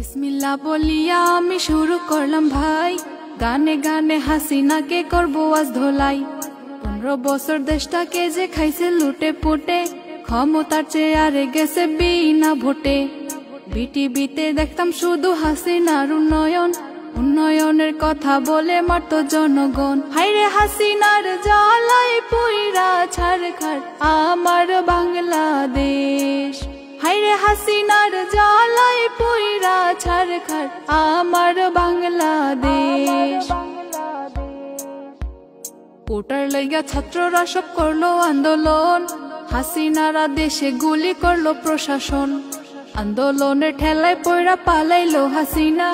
বিসমিল্লাহ বলিয়া আমি শুরু করলাম ভাই, গানে গানে হাসিনাকে করবো আজ ধোলাই। 15 বছর দেশটাকে যে খাইছে লুটে পুটে, ক্ষমতার চেয়ারে গেছে বিনা ভোটে। বিটিভিতে দেখতাম শুধু হাসিনার উন্নয়ন, উন্নয়নের কথা বলে মারতো জনগণ। হাইরে হাসিনার জ্বালাই পুইরা ছারখার আমার বাংলাদেশ। হাইরে হাসিনার জ্বালাই পুইরা ছারখার আমার বাংলাদেশ। কোটার লাইগা ছাত্ররা সব করলো আন্দোলন, হাসিনারা দেশে গুলি করলো প্রশাসন। আন্দোলনের ঠেলায় পয়রা পালাইলো হাসিনা,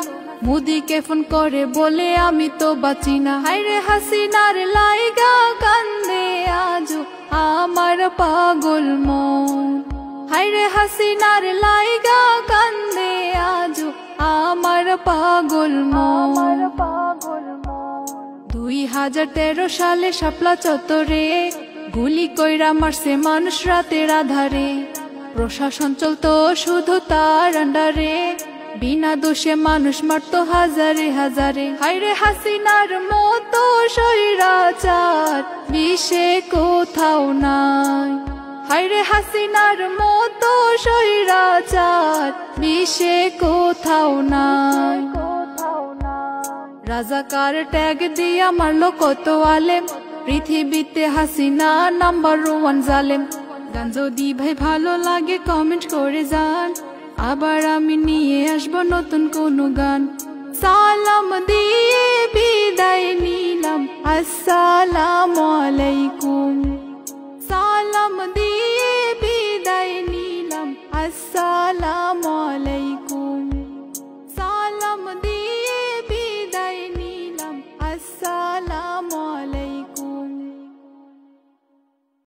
মোদিকে ফোন করে বলে আমি তো বাঁচি না। হাইরে হাসিনার লাইগা কান্দে আজও আমার পাগল মন। হাইরে হাসিনার লাইগা কান্দে আজও আমার পাগল মন। 2013 সালে শাপলা চত্বরে গুলি কইরা মারছে মানুষ রাতের আধারে। প্রশাসন চলতো শুধু তার আন্ডারে, বিনা দোষে মানুষ মারতো হাজারে হাজারে। হাইরে হাসিনার মতো স্বৈরাচার বিশ্বে কোথাও নাই। হাইরে হাসিনার মতো স্বৈরাচার বিশ্বে কোথাও নাই। রাজাকার ট্যাগ দিয়া মারলো কত আলেম, পৃথিবীতে হাসিনা নাম্বার 1 জালেম। গান যদি ভাই ভালো লাগে কমেন্ট করে যান, আবার আমি নিয়ে আসবো নতুন কোনো গান। সালাম দিয়ে বিদায় নিলাম, আসসালামু আলাইকুম। সালাম দিয়ে